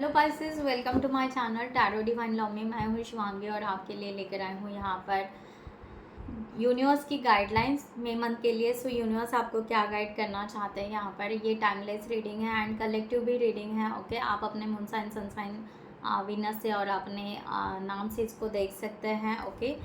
Hello Pisces, welcome to my channel tarot divine love में। मैं हूँ शिवांगी और आपके लिए लेकर आई हूँ यहाँ पर यूनिवर्स की गाइडलाइंस मई मंथ के लिए। सो यूनिवर्स आपको क्या गाइड करना चाहते हैं यहाँ पर। ये टाइमलेस रीडिंग है एंड कलेक्टिव भी रीडिंग है। ओके, आप अपने moon sign, sun sign, Venus से और अपने नाम से इसको देख सकते हैं। ओके,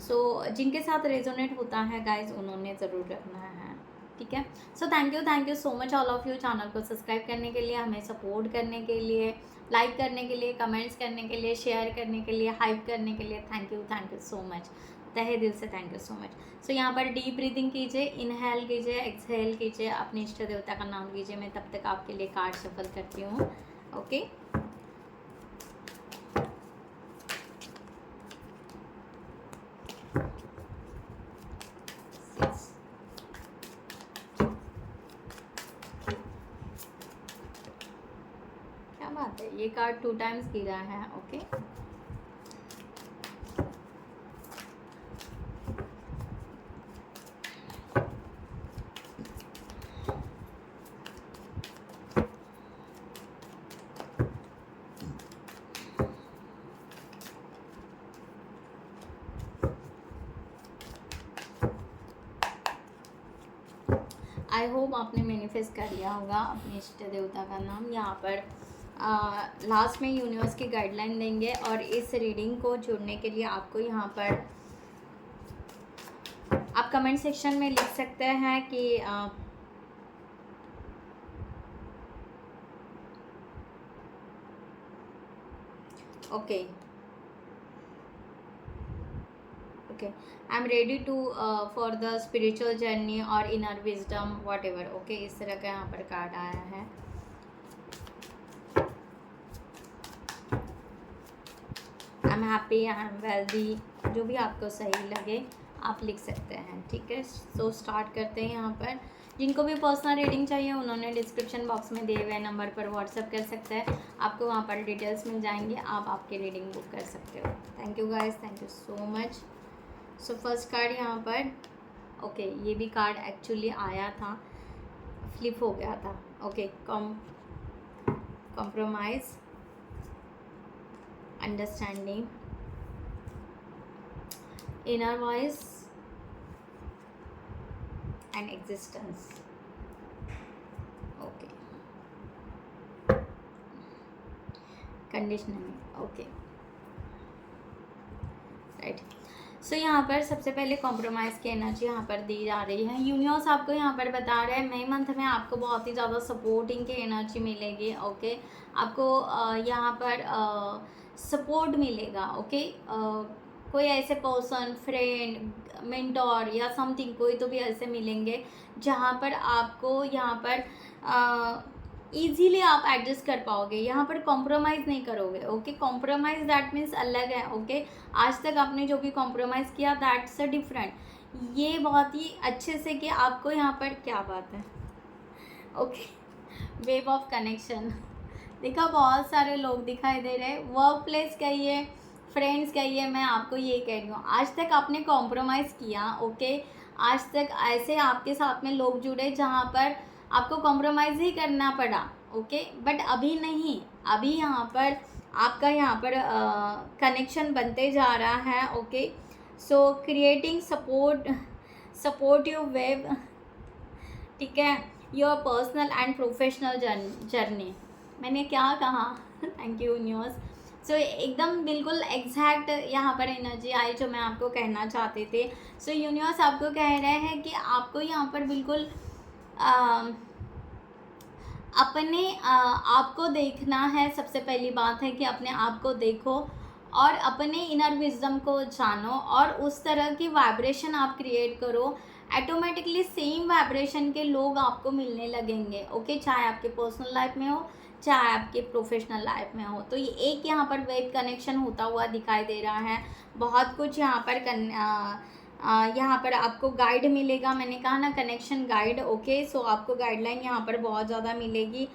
सो जिनके साथ रेजोनेट होता है गाइज, उन्होंने ज़रूर रखना है, ठीक है। So thank you so much all of you, channel को सब्सक्राइब करने के लिए, हमें सपोर्ट करने के लिए, लाइक करने के लिए, कमेंट्स करने के लिए, शेयर करने के लिए, हाइप करने के लिए। थैंक यू सो मच, तहे दिल से थैंक यू सो मच। सो यहाँ पर डीप ब्रीदिंग कीजिए, इनहेल कीजिए, एक्सहेल कीजिए, अपने इष्ट देवता का नाम लीजिए। मैं तब तक आपके लिए कार्ड सफल करती हूँ। ओके, क्या बात है, ये कार्ड 2 टाइम्स गिरा है। ओके, आई होप आपने मैनिफेस्ट कर लिया होगा अपने इष्ट देवता का नाम। यहाँ पर लास्ट में यूनिवर्स की गाइडलाइन देंगे और इस रीडिंग को जुड़ने के लिए आपको यहाँ पर आप कमेंट सेक्शन में लिख सकते हैं कि okay okay, I am ready to for the spiritual journey और inner wisdom whatever. Okay, इस तरह का यहाँ पर कार्ड आया है। I am happy, I am wealthy, जो भी आपको सही लगे आप लिख सकते हैं, ठीक है। सो स्टार्ट करते हैं। यहाँ पर जिनको भी पर्सनल रीडिंग चाहिए उन्होंने डिस्क्रिप्शन बॉक्स में दिए हुए नंबर पर व्हाट्सअप कर सकते हैं, आपको वहाँ पर डिटेल्स मिल जाएंगे, आप आपकी रीडिंग बुक कर सकते हो। Thank you guys, thank you so much. So first card यहाँ पर ओके, ये भी कार्ड एक्चुअली आया था, फ्लिप हो गया था। Okay, compromise, understanding, inner voice and existence. Okay, conditioning. Okay, right. So यहाँ पर सबसे पहले कॉम्प्रोमाइज़ की एनर्जी यहाँ पर दी जा रही है। यूनिवर्स आपको यहाँ पर बता रहे हैं मई मंथ में आपको बहुत ही ज़्यादा सपोर्टिंग की एनर्जी मिलेगी। ओके, आपको यहाँ पर सपोर्ट मिलेगा। ओके, कोई ऐसे पर्सन, फ्रेंड, मेंटोर या समथिंग, कोई तो भी ऐसे मिलेंगे जहाँ पर आपको यहाँ पर ईजीली आप एडजस्ट कर पाओगे, यहाँ पर कॉम्प्रोमाइज़ नहीं करोगे। ओके, कॉम्प्रोमाइज़ दैट मीन्स अलग है। ओके, आज तक आपने जो भी कॉम्प्रोमाइज़ किया दैट्स अ डिफरेंट, ये बहुत ही अच्छे से कि आपको यहाँ पर क्या बात है। ओके, वेव ऑफ कनेक्शन देखा, बहुत सारे लोग दिखाई दे रहे हैं। वर्क प्लेस कहिए, फ्रेंड्स कहिए, मैं आपको ये कह रही हूँ, आज तक आपने कॉम्प्रोमाइज़ किया। ओके, आज तक ऐसे आपके साथ में लोग जुड़े जहाँ पर आपको कॉम्प्रोमाइज़ ही करना पड़ा। ओके, बट अभी नहीं, अभी यहाँ पर आपका यहाँ पर कनेक्शन बनते जा रहा है। ओके, सो क्रिएटिंग सपोर्टिव वेव, ठीक है, your personal and professional journey. मैंने क्या कहा थैंक यू यूनिवर्स। सो एकदम बिल्कुल एग्जैक्ट यहाँ पर एनर्जी आई जो मैं आपको कहना चाहते थे। सो यूनिवर्स आपको कह रहे हैं कि आपको यहाँ पर बिल्कुल अपने आप को देखना है। सबसे पहली बात है कि अपने आप को देखो और अपने इनर विजडम को जानो और उस तरह की वाइब्रेशन आप क्रिएट करो। ऑटोमेटिकली सेम वाइब्रेशन के लोग आपको मिलने लगेंगे। ओके, चाहे आपके पर्सनल लाइफ में हो, चाहे आपके प्रोफेशनल लाइफ में हो। तो ये एक यहाँ पर वेव कनेक्शन होता हुआ दिखाई दे रहा है। बहुत कुछ यहाँ पर यहाँ पर आपको गाइड मिलेगा। मैंने कहा ना, कनेक्शन गाइड। ओके, सो आपको गाइडलाइन यहाँ पर बहुत ज़्यादा मिलेगी।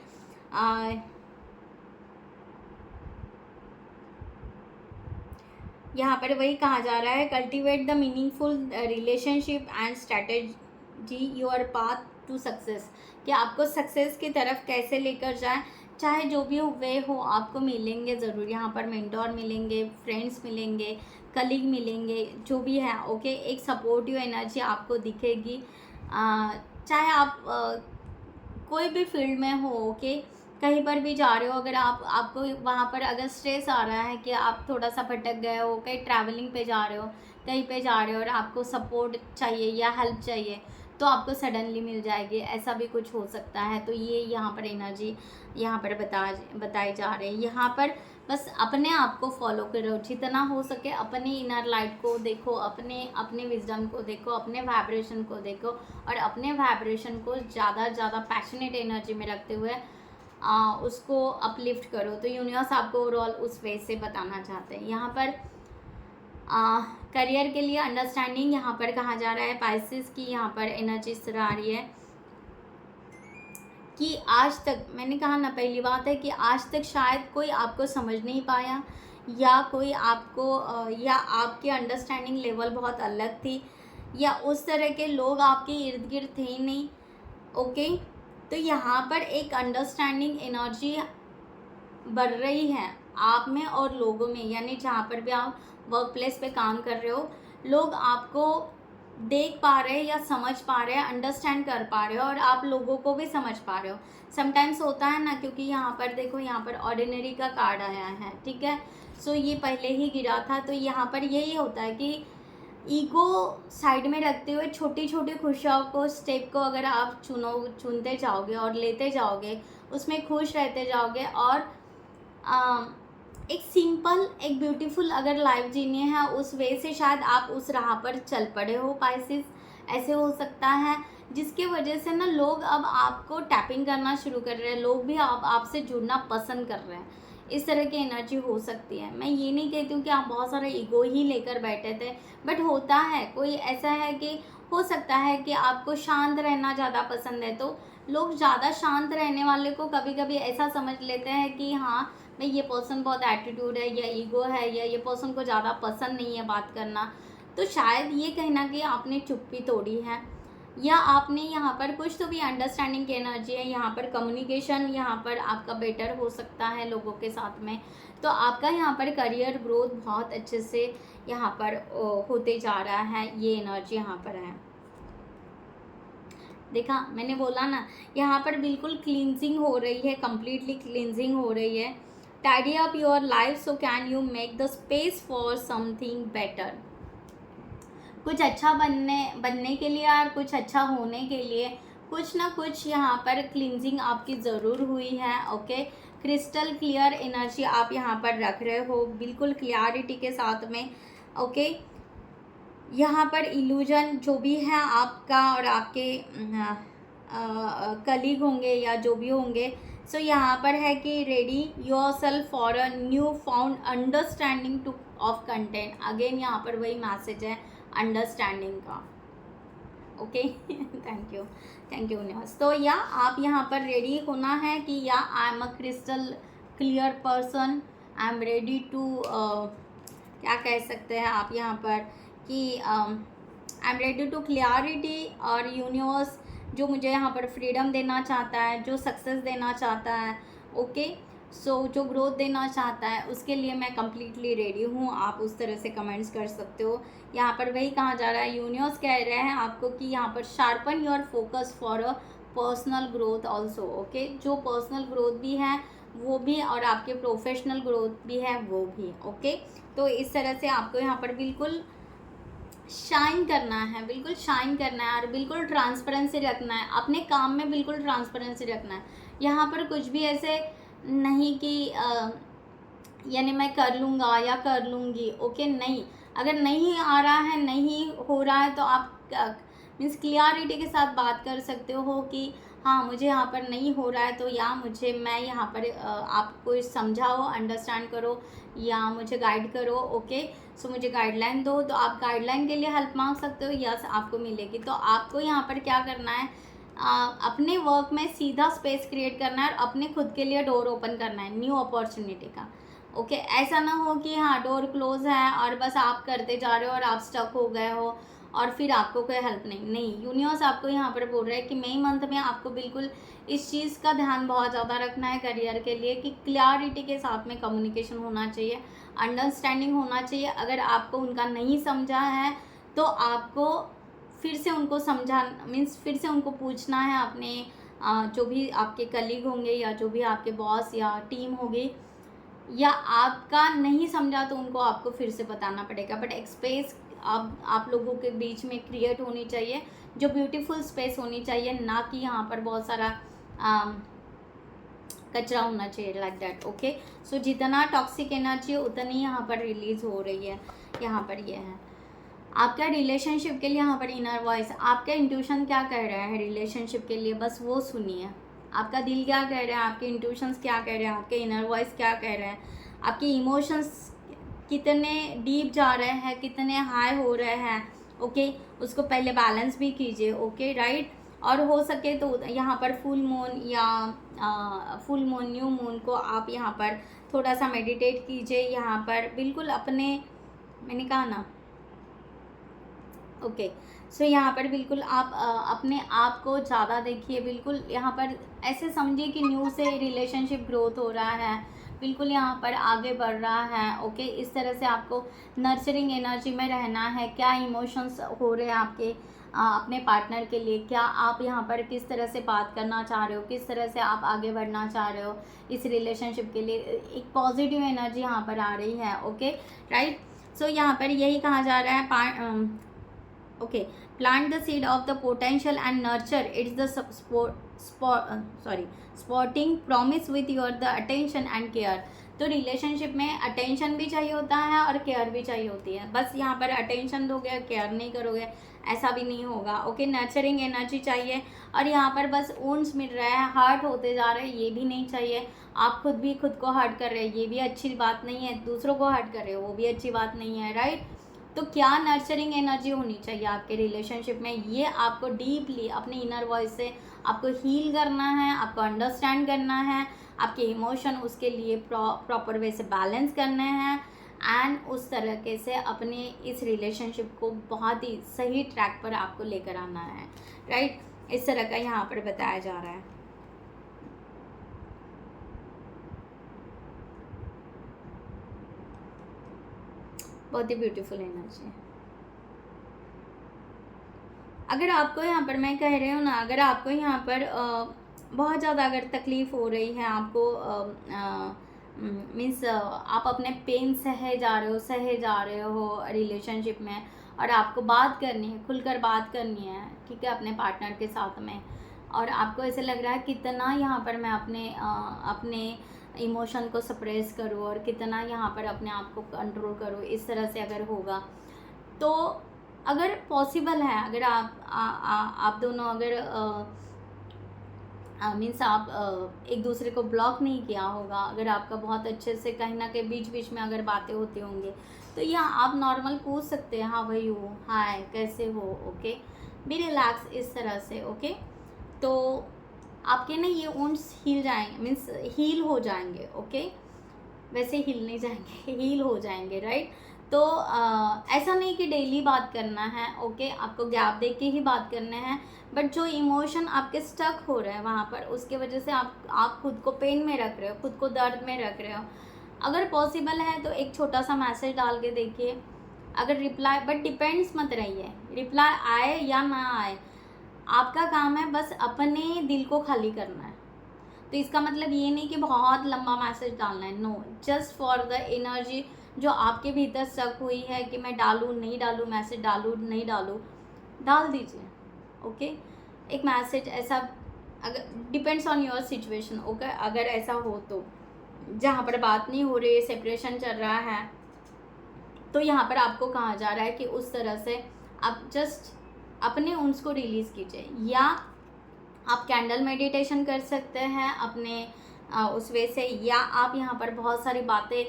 यहाँ पर वही कहा जा रहा है, cultivate the meaningful relationship and strategy your path to success, कि आपको सक्सेस की तरफ कैसे लेकर जाएं, चाहे जो भी हो वे हो, आपको मिलेंगे ज़रूर। यहाँ पर मेंटोर मिलेंगे, फ्रेंड्स मिलेंगे, कलीग मिलेंगे, जो भी है ओके। एक सपोर्टिव एनर्जी आपको दिखेगी। चाहे आप कोई भी फील्ड में हो ओके, कहीं पर भी जा रहे हो, अगर आपको वहाँ पर अगर स्ट्रेस आ रहा है कि आप थोड़ा सा भटक गए हो, कहीं ट्रैवलिंग पे जा रहे हो, कहीं पे जा रहे हो और आपको सपोर्ट चाहिए या हेल्प चाहिए, तो आपको सडनली मिल जाएगी। ऐसा भी कुछ हो सकता है। तो ये यहाँ पर एनर्जी यहाँ पर बताई जा रही है। यहाँ पर बस अपने आप को फॉलो करो, जितना हो सके अपनी इनर लाइट को देखो, अपने विजडम को देखो, अपने वाइब्रेशन को देखो, और अपने वाइब्रेशन को ज़्यादा पैशनेट एनर्जी में रखते हुए उसको अपलिफ्ट करो। तो यूनिवर्स आपको ओवरऑल उस वे से बताना चाहते हैं। यहाँ पर करियर के लिए अंडरस्टैंडिंग यहाँ पर कहा जा रहा है पाइसेस की। यहाँ पर एनर्जी इस तरह आ रही है कि आज तक, मैंने कहा ना पहली बात है कि आज तक शायद कोई आपको समझ नहीं पाया, या कोई आपको या आपकी अंडरस्टैंडिंग लेवल बहुत अलग थी, या उस तरह के लोग आपके इर्द गिर्द थे ही नहीं ओके। तो यहाँ पर एक अंडरस्टैंडिंग एनर्जी बढ़ रही है आप में और लोगों में, यानी जहाँ पर भी आप वर्क प्लेस पे काम कर रहे हो, लोग आपको देख पा रहे हैं या समझ पा रहे हैं, अंडरस्टैंड कर पा रहे हो, और आप लोगों को भी समझ पा रहे हो। समटाइम्स होता है ना, क्योंकि यहाँ पर देखो, यहाँ पर ऑर्डिनरी का कार्ड आया है, ठीक है। सो ये पहले ही गिरा था। तो यहाँ पर यही होता है कि ईगो साइड में रखते हुए छोटी छोटी खुशियों को, स्टेप को अगर आप चुनते जाओगे और लेते जाओगे, उसमें खुश रहते जाओगे, और एक सिंपल, एक ब्यूटीफुल अगर लाइफ जीनी है, उस वे से शायद आप उस राह पर चल पड़े हो पाइसेस। ऐसे हो सकता है जिसके वजह से ना लोग अब आपको टैपिंग करना शुरू कर रहे हैं, लोग भी आपसे जुड़ना पसंद कर रहे हैं। इस तरह की एनर्जी हो सकती है। मैं ये नहीं कहती हूँ कि आप बहुत सारा ईगो ही लेकर बैठे थे, बट होता है, कोई ऐसा है कि हो सकता है कि आपको शांत रहना ज़्यादा पसंद है, तो लोग ज़्यादा शांत रहने वाले को कभी कभी ऐसा समझ लेते हैं कि हाँ भाई ये पर्सन बहुत एटीट्यूड है, या ईगो है, या ये पर्सन को ज़्यादा पसंद नहीं है बात करना। तो शायद ये कहना कि आपने चुप्पी तोड़ी है, या आपने यहाँ पर कुछ तो भी अंडरस्टैंडिंग की एनर्जी है। यहाँ पर कम्युनिकेशन यहाँ पर आपका बेटर हो सकता है लोगों के साथ में। तो आपका यहाँ पर करियर ग्रोथ बहुत अच्छे से यहाँ पर होते जा रहा है। ये एनर्जी यहाँ पर है। देखा, मैंने बोला ना, यहाँ पर बिल्कुल क्लींजिंग हो रही है, कंप्लीटली क्लींजिंग हो रही है। Tidy up your life so can you make the space for something better. कुछ अच्छा बनने के लिए और कुछ अच्छा होने के लिए कुछ ना कुछ यहाँ पर क्लींजिंग आपकी ज़रूर हुई है ओके। क्रिस्टल क्लियर एनर्जी आप यहाँ पर रख रहे हो, बिल्कुल क्लियरिटी के साथ में ओके। यहाँ पर इल्यूजन जो भी है आपका और आपके कलीग होंगे या जो भी होंगे, सो यहाँ पर है कि ready your self for a new found understanding two of content. Again यहाँ पर वही मैसेज है अंडरस्टैंडिंग का ओके। Thank you news. तो या आप यहाँ पर रेडी होना है कि या I am a crystal clear person, I am ready to क्या कह सकते हैं आप यहाँ पर कि I am ready to clarity, और यूनिवर्स जो मुझे यहाँ पर फ्रीडम देना चाहता है, जो सक्सेस देना चाहता है ओके, सो जो ग्रोथ देना चाहता है, उसके लिए मैं कम्प्लीटली रेडी हूँ। आप उस तरह से कमेंट्स कर सकते हो। यहाँ पर वही कहा जा रहा है, यूनिवर्स कह रहे हैं आपको कि यहाँ पर sharpen your focus for a personal growth also okay. जो पर्सनल ग्रोथ भी है वो भी, और आपके प्रोफेशनल ग्रोथ भी है वो भी ओके। तो इस तरह से आपको यहाँ पर बिल्कुल शाइन करना है, बिल्कुल शाइन करना है, और बिल्कुल ट्रांसपेरेंसी रखना है अपने काम में, बिल्कुल ट्रांसपेरेंसी रखना है। यहाँ पर कुछ भी ऐसे नहीं कि यानी मैं कर लूँगा या कर लूँगी ओके, नहीं। अगर नहीं आ रहा है, नहीं हो रहा है, तो आप मीन्स क्लियरिटी के साथ बात कर सकते हो कि हाँ मुझे यहाँ पर नहीं हो रहा है, तो या मैं यहाँ पर आपको समझाओ, अंडरस्टैंड करो, या मुझे गाइड करो ओके। सो मुझे गाइडलाइन दो। तो आप गाइडलाइन के लिए हेल्प मांग सकते हो, यस आपको मिलेगी। तो आपको यहाँ पर क्या करना है, अपने वर्क में सीधा स्पेस क्रिएट करना है, और अपने खुद के लिए डोर ओपन करना है न्यू अपॉर्चुनिटी का ओके। ऐसा ना हो कि हाँ डोर क्लोज है और बस आप करते जा रहे हो और आप स्टक हो गए हो और फिर आपको कोई हेल्प नहीं। यूनिवर्स आपको यहाँ पर बोल रहा है कि मई मंथ में आपको बिल्कुल इस चीज़ का ध्यान बहुत ज़्यादा रखना है करियर के लिए कि क्लैरिटी के साथ में कम्युनिकेशन होना चाहिए, अंडरस्टैंडिंग होना चाहिए। अगर आपको उनका नहीं समझा है तो आपको फिर से उनको समझा मीन्स फिर से उनको पूछना है अपने जो भी आपके कलीग होंगे या जो भी आपके बॉस या टीम होगी, या आपका नहीं समझा तो उनको आपको फिर से बताना पड़ेगा। बट एक स्पेस आप लोगों के बीच में क्रिएट होनी चाहिए, जो ब्यूटीफुल स्पेस होनी चाहिए, ना कि यहाँ पर बहुत सारा कचरा होना चाहिए, लाइक दैट। ओके, सो जितना टॉक्सिक एनर्जी उतनी यहाँ पर रिलीज हो रही है। यहाँ पर ये है आपका रिलेशनशिप के लिए, यहाँ पर इनर वॉइस, आपका इंट्यूशन क्या कह रहा है रिलेशनशिप के लिए, बस वो सुनिए। आपका दिल क्या कह रहा है, आपके इंट्यूशंस क्या कह रहे हैं, आपके इनर वॉइस क्या कह रहे हैं, आपके इमोशंस कितने डीप जा रहे हैं, कितने हाई हो रहे हैं। ओके, उसको पहले बैलेंस भी कीजिए। Okay, right. और हो सके तो यहाँ पर फुल मून या फुल मून, न्यू मून को आप यहाँ पर थोड़ा सा मेडिटेट कीजिए। यहाँ पर बिल्कुल अपने, मैंने कहा ना, ओके, सो यहाँ पर बिल्कुल आप अपने आप को ज़्यादा देखिए। बिल्कुल यहाँ पर ऐसे समझिए कि न्यू से रिलेशनशिप ग्रोथ हो रहा है, बिल्कुल यहाँ पर आगे बढ़ रहा है। ओके, इस तरह से आपको नर्चरिंग एनर्जी में रहना है। क्या इमोशंस हो रहे हैं आपके अपने पार्टनर के लिए, क्या आप यहाँ पर किस तरह से बात करना चाह रहे हो, किस तरह से आप आगे बढ़ना चाह रहे हो इस रिलेशनशिप के लिए, एक पॉजिटिव एनर्जी यहाँ पर आ रही है। Okay, right. सो यहाँ पर यही कहा जा रहा है, okay, plant the seed of the potential and nurture it's the sporting promise with your the attention and care। तो रिलेशनशिप में अटेंशन भी चाहिए होता है और केयर भी चाहिए होती है। बस यहाँ पर अटेंशन दोगे, केयर नहीं करोगे, ऐसा भी नहीं होगा। ओके, नर्चरिंग एनर्जी चाहिए। और यहाँ पर बस ऊंस मिल रहा है, हर्ट होते जा रहे हैं, ये भी नहीं चाहिए। आप खुद भी खुद को हर्ट कर रहे हैं, ये भी अच्छी बात नहीं है। दूसरों को हर्ट कर रहे हो, वो भी अच्छी बात नहीं है, राइट। तो क्या नर्चरिंग एनर्जी होनी चाहिए आपके रिलेशनशिप में, ये आपको डीपली अपने इनर वॉइस से आपको हील करना है, आपको अंडरस्टैंड करना है, आपके इमोशन उसके लिए प्रॉपर वे से बैलेंस करने हैं, एंड उस तरीके से अपने इस रिलेशनशिप को बहुत ही सही ट्रैक पर आपको लेकर आना है, राइट। इस तरह का यहाँ पर बताया जा रहा है। बहुत ही ब्यूटीफुल एनर्जी है। अगर आपको यहाँ पर मैं कह रही हूँ ना, अगर आपको यहाँ पर बहुत ज़्यादा अगर तकलीफ़ हो रही है, आपको मीन्स आप अपने पेन सहे जा रहे हो रिलेशनशिप में, और आपको बात करनी है, खुलकर बात करनी है, ठीक है, अपने पार्टनर के साथ में, और आपको ऐसे लग रहा है कितना यहाँ पर मैं अपने इमोशन को सप्रेस करूँ और कितना यहाँ पर अपने आप को कंट्रोल करूँ, इस तरह से अगर होगा तो अगर पॉसिबल है, अगर आप दोनों अगर मीन्स आप एक दूसरे को ब्लॉक नहीं किया होगा, अगर आपका बहुत अच्छे से कहीं ना कहीं बीच बीच में अगर बातें होती होंगी, तो यहाँ आप नॉर्मल पूछ सकते हैं, हाँ भाई हो, हाय कैसे हो, ओके, बी रिलैक्स, इस तरह से। ओके, तो आपके ना ये वुंड्स हील जाएंगे, मीन्स हील हो जाएंगे। ओके, वैसे हील नहीं जाएंगे, हील हो जाएंगे, राइट। तो ऐसा नहीं कि डेली बात करना है। ओके, आपको गैप दे के ही बात करना है, बट जो इमोशन आपके स्टक हो रहे हैं वहाँ पर, उसके वजह से आप खुद को पेन में रख रहे हो, खुद को दर्द में रख रहे हो, अगर पॉसिबल है तो एक छोटा सा मैसेज डाल के देखिए। अगर रिप्लाई, बट डिपेंड्स मत रहिए, रिप्लाई आए या ना आए, आपका काम है बस अपने दिल को खाली करना है। तो इसका मतलब ये नहीं कि बहुत लंबा मैसेज डालना है, no, just for the energy जो आपके भीतर स्टक हुई है कि मैं डालूँ नहीं डालूँ, मैसेज डालूँ नहीं डालूँ, डाल दीजिए। ओके, एक मैसेज ऐसा, अगर depends on your situation. Okay, अगर ऐसा हो तो जहाँ पर बात नहीं हो रही है, सेपरेशन चल रहा है, तो यहाँ पर आपको कहा जा रहा है कि उस तरह से आप जस्ट अपने उसको रिलीज़ कीजिए, या आप कैंडल मेडिटेशन कर सकते हैं अपने उस वे से, या आप यहाँ पर बहुत सारी बातें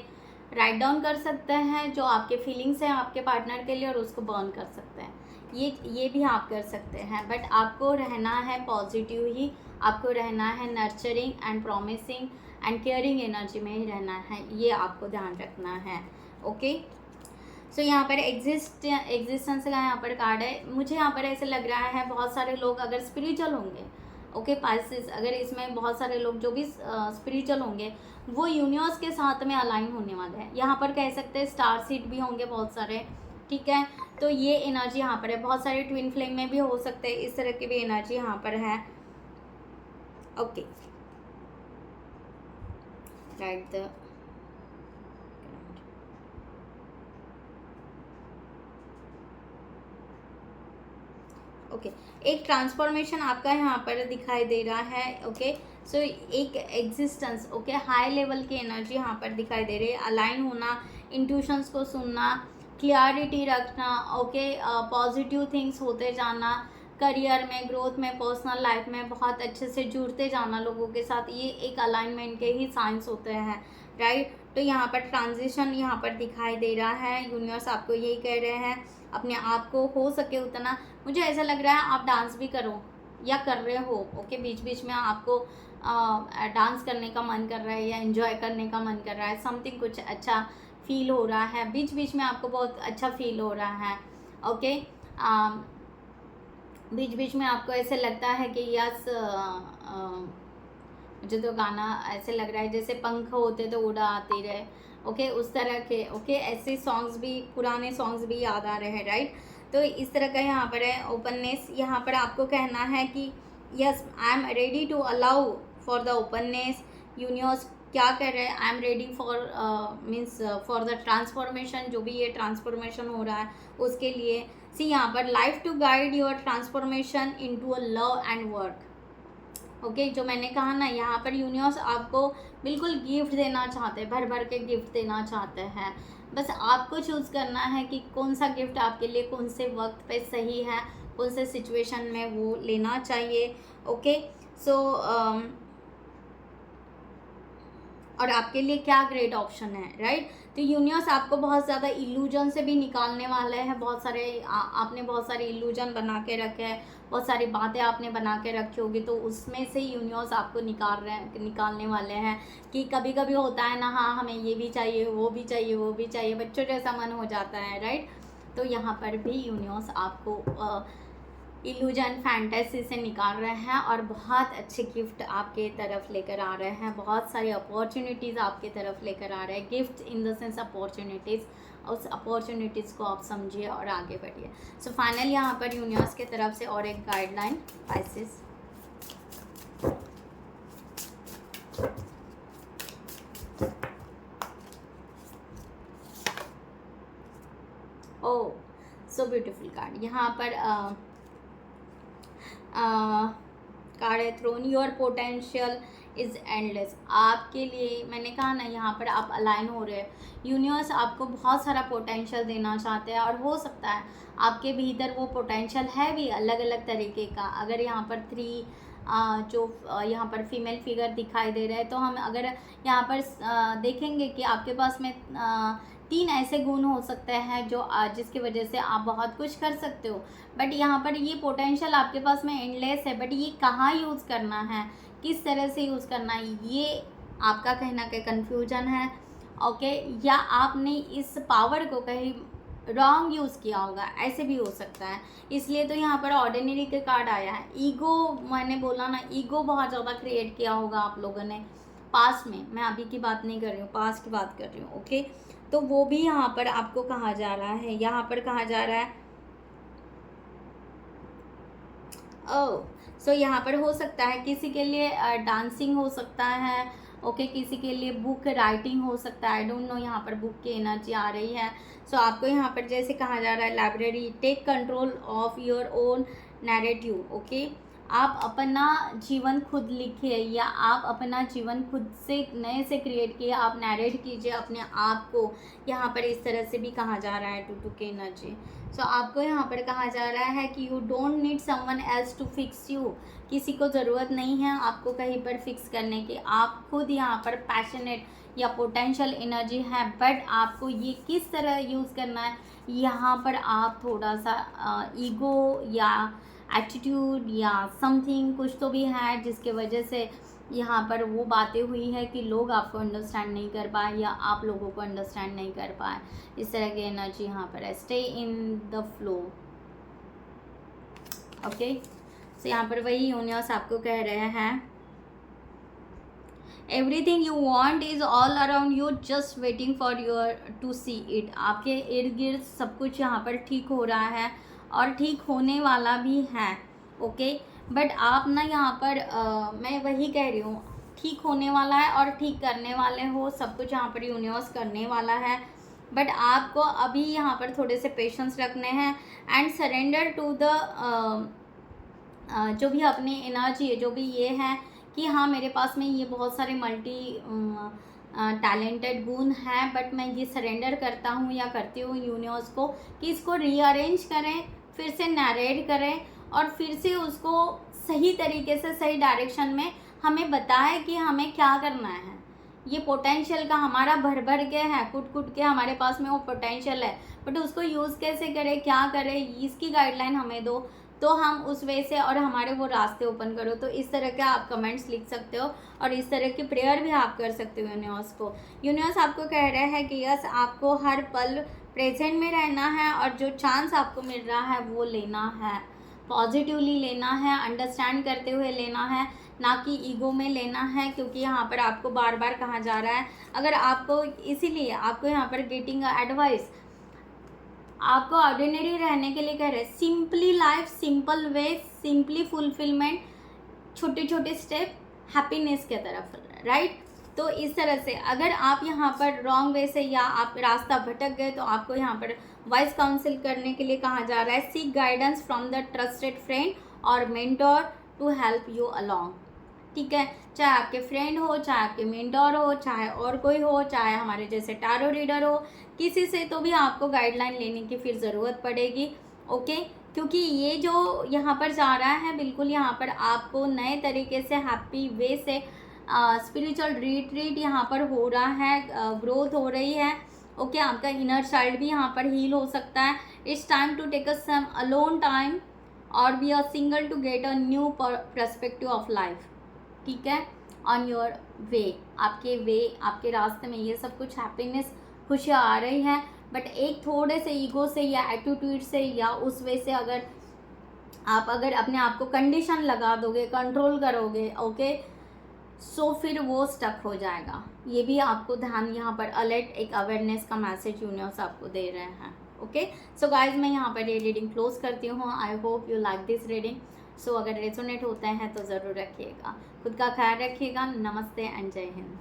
राइट डाउन कर सकते हैं जो आपके फीलिंग्स हैं आपके पार्टनर के लिए, और उसको बर्न कर सकते हैं। ये भी आप कर सकते हैं, बट आपको रहना है पॉजिटिव ही, आपको रहना है nurturing and promising and caring energy में ही रहना है, ये आपको ध्यान रखना है। ओके, सो यहाँ पर एग्जिस्टेंस का यहाँ पर कार्ड है। मुझे यहाँ पर ऐसे लग रहा है बहुत सारे लोग अगर स्पिरिचुअल होंगे, ओके पाइसेस, अगर इसमें बहुत सारे लोग जो भी स्पिरिचुअल होंगे वो यूनिवर्स के साथ में अलाइन होने वाले हैं। यहाँ पर कह सकते हैं स्टार सीड भी होंगे बहुत सारे, ठीक है। तो ये एनर्जी यहाँ पर है। बहुत सारे ट्विन फ्लेम में भी हो सकते हैं, इस तरह की भी एनर्जी यहाँ पर है, ओके। राइट द ओके एक ट्रांसफॉर्मेशन आपका यहाँ पर दिखाई दे रहा है, ओके। सो एक एग्जिस्टेंस, ओके, हाई लेवल की एनर्जी यहाँ पर दिखाई दे रही है। अलाइन होना, इंट्यूशंस को सुनना, क्लियरिटी रखना, ओके, पॉजिटिव थिंग्स होते जाना, करियर में, ग्रोथ में, पर्सनल लाइफ में बहुत अच्छे से जुड़ते जाना लोगों के साथ, ये एक अलाइनमेंट के ही साइंस होते हैं, राइट। तो यहाँ पर ट्रांजिशन यहाँ पर दिखाई दे रहा है। यूनिवर्स आपको यही कह रहे हैं, अपने आप को हो सके उतना, मुझे ऐसा लग रहा है आप डांस भी करो या कर रहे हो, ओके, बीच बीच में आपको डांस करने का मन कर रहा है या एंजॉय करने का मन कर रहा है, समथिंग कुछ अच्छा फील हो रहा है, बीच बीच में आपको बहुत अच्छा फील हो रहा है, ओके। बीच बीच में आपको ऐसे लगता है कि यस, मुझे तो गाना ऐसे लग रहा है जैसे पंख होते तो उड़ा आती रहे, ओके, उस तरह के, ओके, ऐसे सॉन्ग्स भी, पुराने सॉन्ग्स भी याद आ रहे हैं, राइट। तो इस तरह का यहाँ पर है ओपननेस। यहाँ पर आपको कहना है कि yes I am ready to allow for the openness. Universe क्या कह रहे हैं, I am ready for means for the transformation, जो भी ये ट्रांसफॉर्मेशन हो रहा है उसके लिए। सी यहाँ पर life to guide your transformation into a love and work, okay. जो मैंने कहा ना, यहाँ पर यूनिवर्स आपको बिल्कुल गिफ्ट देना चाहते हैं, भर भर के गिफ्ट देना चाहते हैं। बस आपको चूज़ करना है कि कौन सा गिफ्ट आपके लिए कौन से वक्त पे सही है, कौन से सिचुएशन में वो लेना चाहिए, ओके। सो और आपके लिए क्या ग्रेट ऑप्शन है, राइट। तो यूनिवर्स आपको बहुत ज़्यादा इल्यूजन से भी निकालने वाले हैं। बहुत सारे आपने बहुत सारे इल्यूजन बना के रखे हैं, बहुत सारी बातें आपने बना के रखी होगी, तो उसमें से यूनिवर्स आपको निकालने वाले हैं। कि कभी कभी होता है ना, हाँ हमें ये भी चाहिए, वो भी चाहिए, वो भी चाहिए, बच्चों जैसा मन हो जाता है, राइट। तो यहाँ पर भी यूनिवर्स आपको इल्यूजन, फैंटेसी से निकाल रहे हैं और बहुत अच्छे गिफ्ट आपके तरफ लेकर आ रहे हैं। बहुत सारी अपॉर्चुनिटीज़ आपके तरफ लेकर आ रहे हैं। Gift in the sense opportunities, उस अपॉर्चुनिटीज़ को आप समझिए और आगे बढ़िए। सो फाइनल यहाँ पर यूनिवर्स के तरफ से और एक guideline, Pisces. Oh so beautiful card. यहाँ पर कार्ड है throne. Your potential is endless. आपके लिए मैंने कहा ना, यहाँ पर आप अलाइन हो रहे हैं। यूनिवर्स आपको बहुत सारा पोटेंशियल देना चाहते हैं और हो सकता है आपके भीतर वो पोटेंशियल है भी अलग अलग तरीके का। अगर यहाँ पर 3 जो यहाँ पर फीमेल फिगर दिखाई दे रहे हैं, तो हम अगर यहाँ पर देखेंगे कि आपके पास में 3 ऐसे गुण हो सकते हैं जो जिसकी वजह से आप बहुत कुछ कर सकते हो। बट यहाँ पर ये पोटेंशियल आपके पास में एंडलेस है, बट ये कहाँ यूज़ करना है, किस तरह से यूज़ करना है, ये आपका कहीं ना कहीं कन्फ्यूजन है, ओके। या आपने इस पावर को कहीं रॉन्ग यूज़ किया होगा, ऐसे भी हो सकता है। इसलिए तो यहाँ पर ऑर्डिनरी के कार्ड आया है। ईगो, मैंने बोला ना, ईगो बहुत ज़्यादा क्रिएट किया होगा आप लोगों ने पास में। मैं अभी की बात नहीं कर रही हूँ, पास की बात कर रही हूँ, ओके। तो वो भी यहाँ पर आपको कहा जा रहा है, यहाँ पर कहा जा रहा है सो यहाँ पर हो सकता है किसी के लिए डांसिंग हो सकता है, ओके, किसी के लिए बुक राइटिंग हो सकता है। आई डोंट नो, यहाँ पर बुक की एनर्जी आ रही है। सो आपको यहाँ पर जैसे कहा जा रहा है library, take control of your own narrative, okay. आप अपना जीवन खुद लिखिए या आप अपना जीवन खुद से नए से क्रिएट किए, आप नैरेट कीजिए अपने आप को। यहाँ पर इस तरह से भी कहा जा रहा है 2 की एनर्जी। सो आपको यहाँ पर कहा जा रहा है कि you don't need someone else to fix you. किसी को ज़रूरत नहीं है आपको कहीं पर फिक्स करने की। आप खुद यहाँ पर पैशनेट या पोटेंशियल एनर्जी है, बट आपको ये किस तरह यूज़ करना है, यहाँ पर आप थोड़ा सा ईगो या एटीट्यूड या समथिंग कुछ तो भी है जिसके वजह से यहाँ पर वो बातें हुई है कि लोग आपको अंडरस्टैंड नहीं कर पाए या आप लोगों को अंडरस्टैंड नहीं कर पाए, इस तरह की एनर्जी यहाँ पर है। Stay in the flow. Okay, so यहाँ पर वही यूनिवर्स आपको कह रहे हैं, everything you want is all around you, just waiting for your to see it. आपके इर्द गिर्द सब कुछ यहाँ पर ठीक हो रहा है और ठीक होने वाला भी है। ओके, बट आप ना यहाँ पर मैं वही कह रही हूँ, ठीक होने वाला है और ठीक करने वाले हो, सब कुछ यहाँ पर यूनिवर्स करने वाला है। बट आपको अभी यहाँ पर थोड़े से पेशेंस रखने हैं एंड सरेंडर टू द जो भी अपनी एनर्जी है, जो भी ये है कि हाँ मेरे पास में ये बहुत सारे मल्टी टैलेंटेड गुण हैं, बट मैं ये सरेंडर करता हूँ या करती हूँ यूनिवर्स को कि इसको रीअरेंज करें, फिर से नरेट करें और फिर से उसको सही तरीके से सही डायरेक्शन में हमें बताए कि हमें क्या करना है। ये पोटेंशियल का हमारा भर भर के है, कुट कुट के हमारे पास में वो पोटेंशियल है, बट उसको यूज़ कैसे करें, क्या करें, इसकी गाइडलाइन हमें दो तो हम उस वे से और हमारे वो रास्ते ओपन करो। तो इस तरह के आप कमेंट्स लिख सकते हो और इस तरह की प्रेयर भी आप कर सकते हो यूनिवर्स को। यूनिवर्स आपको कह रहे हैं कि यस, आपको हर पल प्रेजेंट में रहना है और जो चांस आपको मिल रहा है वो लेना है, पॉजिटिवली लेना है, अंडरस्टैंड करते हुए लेना है, ना कि ईगो में लेना है। क्योंकि यहाँ पर आपको बार बार कहा जा रहा है, अगर आपको इसीलिए आपको यहाँ पर गेटिंग एडवाइस, आपको ऑर्डिनरी रहने के लिए कह रहे हैं, simply life, simple way, simply fulfilment, छोटे छोटे स्टेप हैप्पीनेस के तरफ, राइट। तो इस तरह से अगर आप यहाँ पर रॉन्ग वे से या आप रास्ता भटक गए तो आपको यहाँ पर वाइज काउंसिल करने के लिए कहा जा रहा है, seek guidance from the trusted friend और mentor to help you along. ठीक है, चाहे आपके फ्रेंड हो, चाहे आपके मेंटोर हो, चाहे और कोई हो, चाहे हमारे जैसे टारो रीडर हो, किसी से तो भी आपको गाइडलाइन लेने की फिर ज़रूरत पड़ेगी। ओके, क्योंकि ये जो यहाँ पर जा रहा है बिल्कुल यहाँ पर आपको नए तरीके से हैप्पी वे से स्पिरिचुअल रिट्रीट यहाँ पर हो रहा है, ग्रोथ हो रही है। ओके, आपका इनर चाइल्ड भी यहाँ पर हील हो सकता है। It's time to take a some alone time और be a single to get a new perspective of life. ठीक है, ऑन योर वे, आपके रास्ते में ये सब कुछ हैप्पीनेस, खुशियाँ आ रही हैं। बट एक थोड़े से ईगो से या एटीट्यूड से या उस वे से अगर अपने आप को कंडीशन लगा दोगे, कंट्रोल करोगे, ओके, सो फिर वो स्टक हो जाएगा। ये भी आपको ध्यान यहाँ पर अलर्ट, एक अवेयरनेस का मैसेज यूनिवर्स आपको दे रहे हैं। ओके, सो गाइज मैं यहाँ पर ये रीडिंग क्लोज करती हूँ। I hope you like this reading. So अगर रेजोनेट होते हैं तो ज़रूर रखिएगा, खुद का ख्याल रखिएगा। नमस्ते एंड जय हिंद।